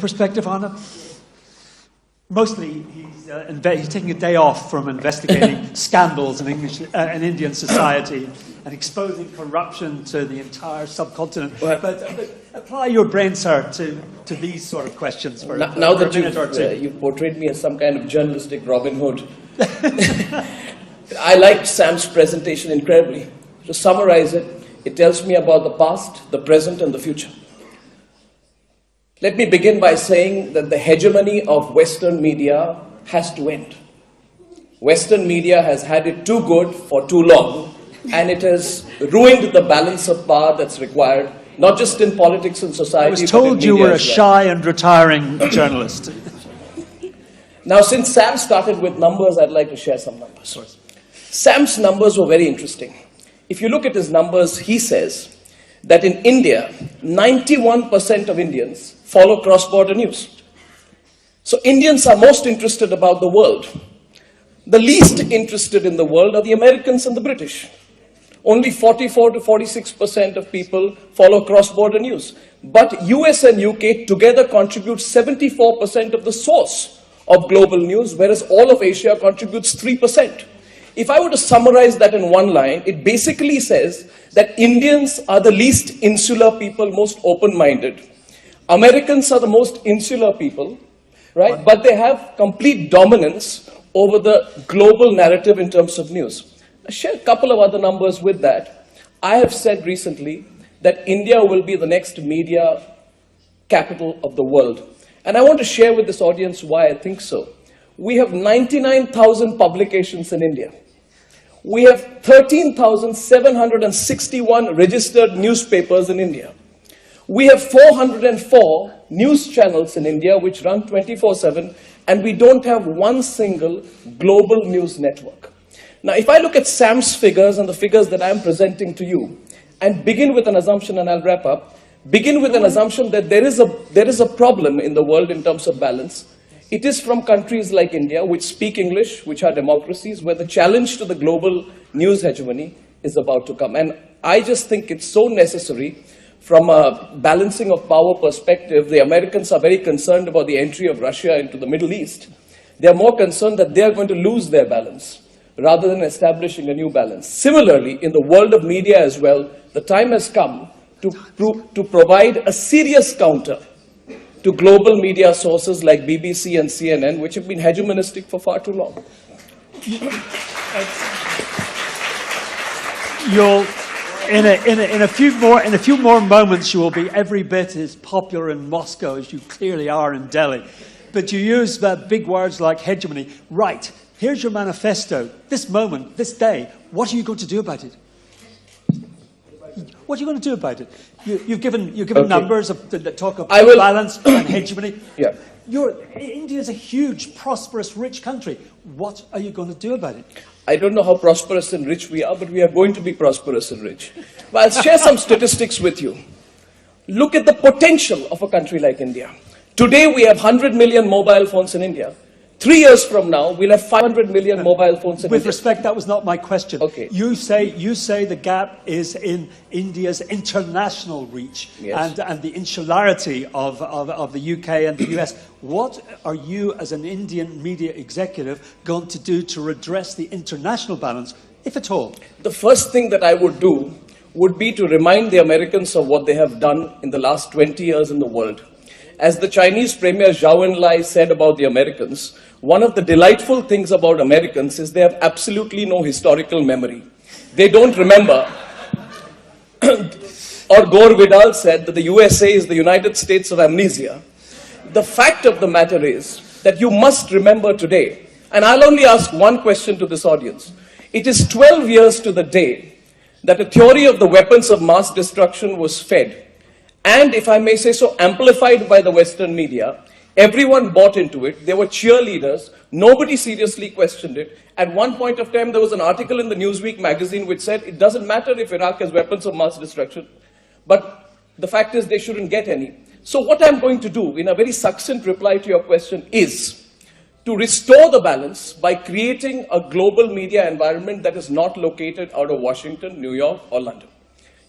Perspective on it? Mostly, he's taking a day off from investigating scandals in Indian society and exposing corruption to the entire subcontinent. But apply your brain, sir, to these sort of questions for now for that a minute or two. You've portrayed me as some kind of journalistic Robin Hood. I liked Sam's presentation incredibly. To summarize it, it tells me about the past, the present, and the future. Let me begin by saying that the hegemony of Western media has to end. Western media has had it too good for too long, and it has ruined the balance of power that's required, not just in politics and society. I was told you were a shy and retiring journalist. Now, since Sam started with numbers, I'd like to share some numbers. Sam's numbers were very interesting. If you look at his numbers, he says that in India, 91% of Indians follow cross-border news. So Indians are most interested about the world. The least interested in the world are the Americans and the British. Only 44 to 46% of people follow cross-border news. But US and UK together contribute 74% of the source of global news, whereas all of Asia contributes 3%. If I were to summarize that in one line, it basically says that Indians are the least insular people, most open-minded. Americans are the most insular people, right? But they have complete dominance over the global narrative in terms of news. I'll share a couple of other numbers with that. I have said recently that India will be the next media capital of the world. And I want to share with this audience why I think so. We have 99,000 publications in India. We have 13,761 registered newspapers in India. We have 404 news channels in India which run 24/7, and we don't have one single global news network. Now, if I look at Sam's figures and the figures that I'm presenting to you, and begin with an assumption, and I'll wrap up, begin with an assumption that there is a problem in the world in terms of balance. It is from countries like India, which speak English, which are democracies, where the challenge to the global news hegemony is about to come. And I just think it's so necessary from a balancing of power perspective. The Americans are very concerned about the entry of Russia into the Middle East. They are more concerned that they are going to lose their balance rather than establishing a new balance. Similarly, in the world of media as well, the time has come to provide a serious counter to global media sources like BBC and CNN, which have been hegemonistic for far too long. In a few more moments, you will be every bit as popular in Moscow as you clearly are in Delhi. But you use big words like hegemony. Right, here's your manifesto. This moment, this day, what are you going to do about it? What are you going to do about it? You've given okay. Numbers that talk about balance and hegemony. Yeah. India is a huge, prosperous, rich country. What are you going to do about it? I don't know how prosperous and rich we are, but we are going to be prosperous and rich. But I'll share some statistics with you. Look at the potential of a country like India. Today we have 100 million mobile phones in India. 3 years from now, we'll have 500 million mobile phones in India. With respect, that was not my question. Okay. You say the gap is in India's international reach, yes, and the insularity of the UK and the US. What are you, as an Indian media executive, going to do to redress the international balance, if at all? The first thing that I would do would be to remind the Americans of what they have done in the last 20 years in the world. As the Chinese Premier Zhou Enlai said about the Americans, one of the delightful things about Americans is they have absolutely no historical memory. They don't remember. Or Gore Vidal said that the USA is the United States of amnesia. The fact of the matter is that you must remember today, and I'll only ask one question to this audience. It is 12 years to the day that a theory of the weapons of mass destruction was fed. And, if I may say so, amplified by the Western media. Everyone bought into it. There were cheerleaders. Nobody seriously questioned it. At one point of time, there was an article in the Newsweek magazine which said, it doesn't matter if Iraq has weapons of mass destruction, but the fact is they shouldn't get any. So what I'm going to do, in a very succinct reply to your question, is to restore the balance by creating a global media environment that is not located out of Washington, New York, or London.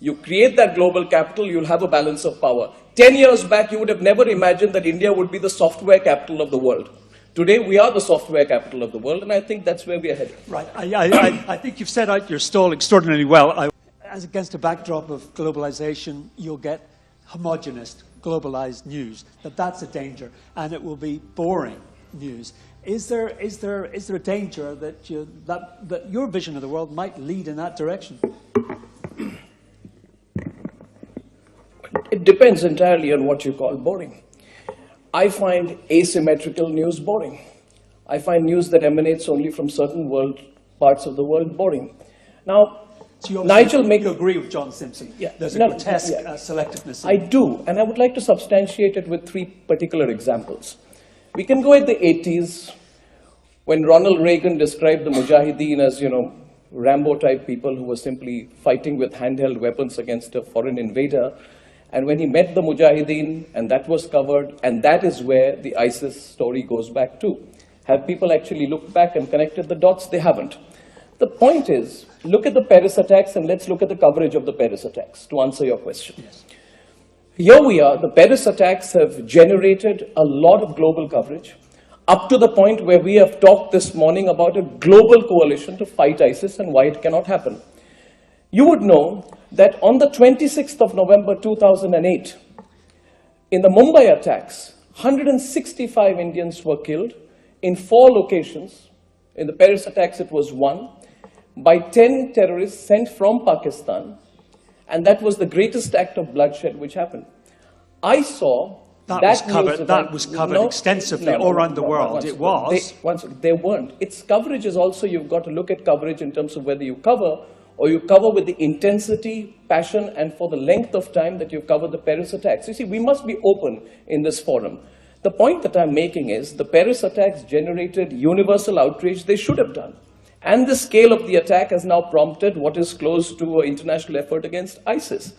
You create that global capital, you'll have a balance of power. 10 years back, you would have never imagined that India would be the software capital of the world. Today, we are the software capital of the world, and I think that's where we are headed. Right. I think you've set out your stall extraordinarily well. As against a backdrop of globalization, you'll get homogenous, globalized news. That's a danger, and it will be boring news. Is there a danger that your vision of the world might lead in that direction? It depends entirely on what you call boring. I find asymmetrical news boring. I find news that emanates only from certain parts of the world boring. Now, so Nigel, you agree with John Simpson? Yeah, there's a grotesque selectiveness. I do, and I would like to substantiate it with 3 particular examples. We can go at the 80s, when Ronald Reagan described the Mujahideen as, Rambo-type people who were simply fighting with handheld weapons against a foreign invader. And when he met the Mujahideen, and that was covered, and that is where the ISIS story goes back to. Have people actually looked back and connected the dots? They haven't. The point is, look at the Paris attacks, and let's look at the coverage of the Paris attacks, to answer your question. Yes. Here we are, the Paris attacks have generated a lot of global coverage, up to the point where we have talked this morning about a global coalition to fight ISIS and why it cannot happen. You would know that on the 26th of November 2008, in the Mumbai attacks, 165 Indians were killed in 4 locations. In the Paris attacks, it was 1, by 10 terrorists sent from Pakistan, and that was the greatest act of bloodshed which happened. I saw that was covered extensively all around the world. They weren't. Its coverage is also, you've got to look at coverage in terms of whether you cover or you cover with the intensity, passion, and for the length of time that you've covered the Paris attacks. You see, we must be open in this forum. The point that I'm making is the Paris attacks generated universal outrage. They should have done. And the scale of the attack has now prompted what is close to an international effort against ISIS.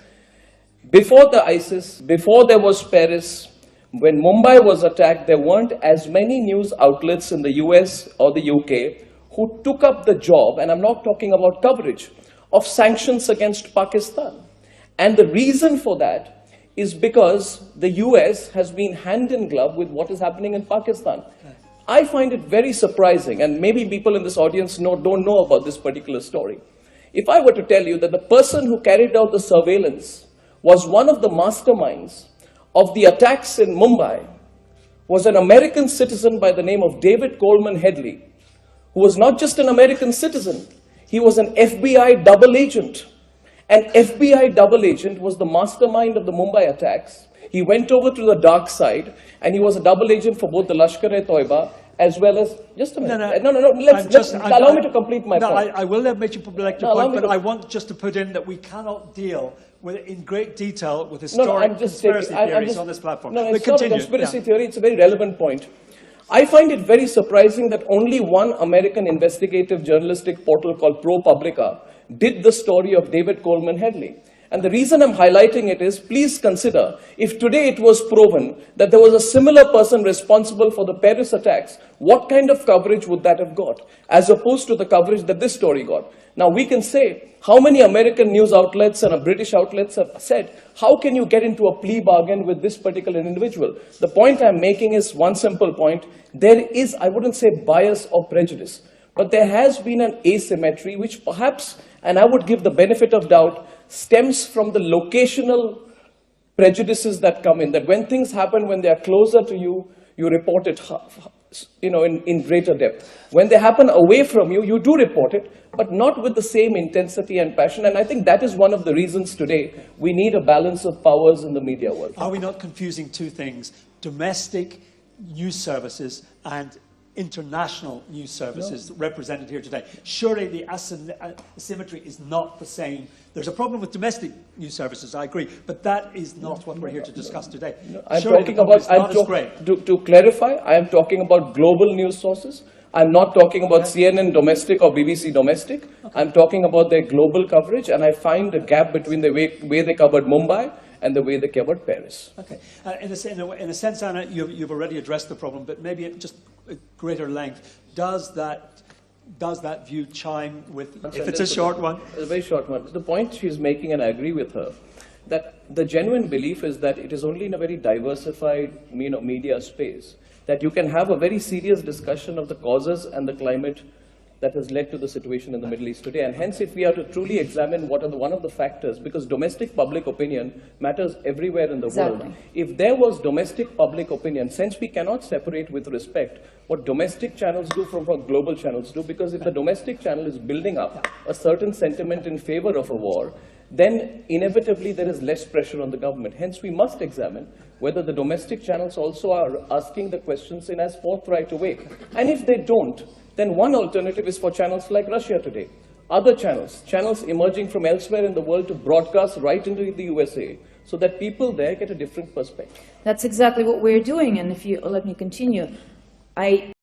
Before there was Paris, when Mumbai was attacked, there weren't as many news outlets in the US or the UK who took up the job, and I'm not talking about coverage, of sanctions against Pakistan. And the reason for that is because the US has been hand in glove with what is happening in Pakistan. I find it very surprising, and maybe people in this audience don't know about this particular story. If I were to tell you that the person who carried out the surveillance was one of the masterminds of the attacks in Mumbai, was an American citizen by the name of David Coleman Headley, who was not just an American citizen, he was an FBI double agent. An FBI double agent was the mastermind of the Mumbai attacks. He went over to the dark side, and he was a double agent for both the Lashkar-e-Toiba as well as... Just a minute. No. Allow me to complete my point. I will let you complete your point, but I want just to put in that we cannot deal with in great detail with historic conspiracy theories on this platform. No, it's not a conspiracy theory. It's a very relevant point. I find it very surprising that only one American investigative journalistic portal called ProPublica did the story of David Coleman Headley. And the reason I'm highlighting it is, please consider, if today it was proven that there was a similar person responsible for the Paris attacks, what kind of coverage would that have got, as opposed to the coverage that this story got? Now, we can say, how many American news outlets and British outlets have said, how can you get into a plea bargain with this particular individual? The point I'm making is one simple point. There is, I wouldn't say bias or prejudice, but there has been an asymmetry which perhaps, and I would give the benefit of doubt, stems from the locational prejudices that come in, that when things happen, when they are closer to you, you report it in greater depth. When they happen away from you, you do report it, but not with the same intensity and passion. And I think that is one of the reasons today we need a balance of powers in the media world. Are we not confusing two things? Domestic news services and international news services represented here today. Surely the asymmetry is not the same. There's a problem with domestic news services, I agree, but that is not what we're here to discuss today. I'm talking about, to clarify, I am talking about global news sources. I'm not talking about CNN domestic or BBC domestic. Okay. I'm talking about their global coverage, and I find a gap between the way they covered Mumbai and the way they covered Paris. Okay. In a sense, Anna, you've already addressed the problem, but maybe at just greater length. Does that does that view chime with, That's if it's a short one? A very short one. The point she's making, and I agree with her, that the genuine belief is that it is only in a very diversified media space that you can have a very serious discussion of the causes and the climate that has led to the situation in the Middle East today. And hence, if we are to truly examine what are one of the factors, because domestic public opinion matters everywhere in the world. If there was domestic public opinion, since we cannot separate with respect what domestic channels do from what global channels do, because if the domestic channel is building up a certain sentiment in favor of a war, then inevitably there is less pressure on the government. Hence, we must examine whether the domestic channels also are asking the questions in as forthright a way. And if they don't, then one alternative is for channels like Russia today. Other channels emerging from elsewhere in the world to broadcast right into the USA, so that people there get a different perspective. That's exactly what we're doing, and if you let me continue,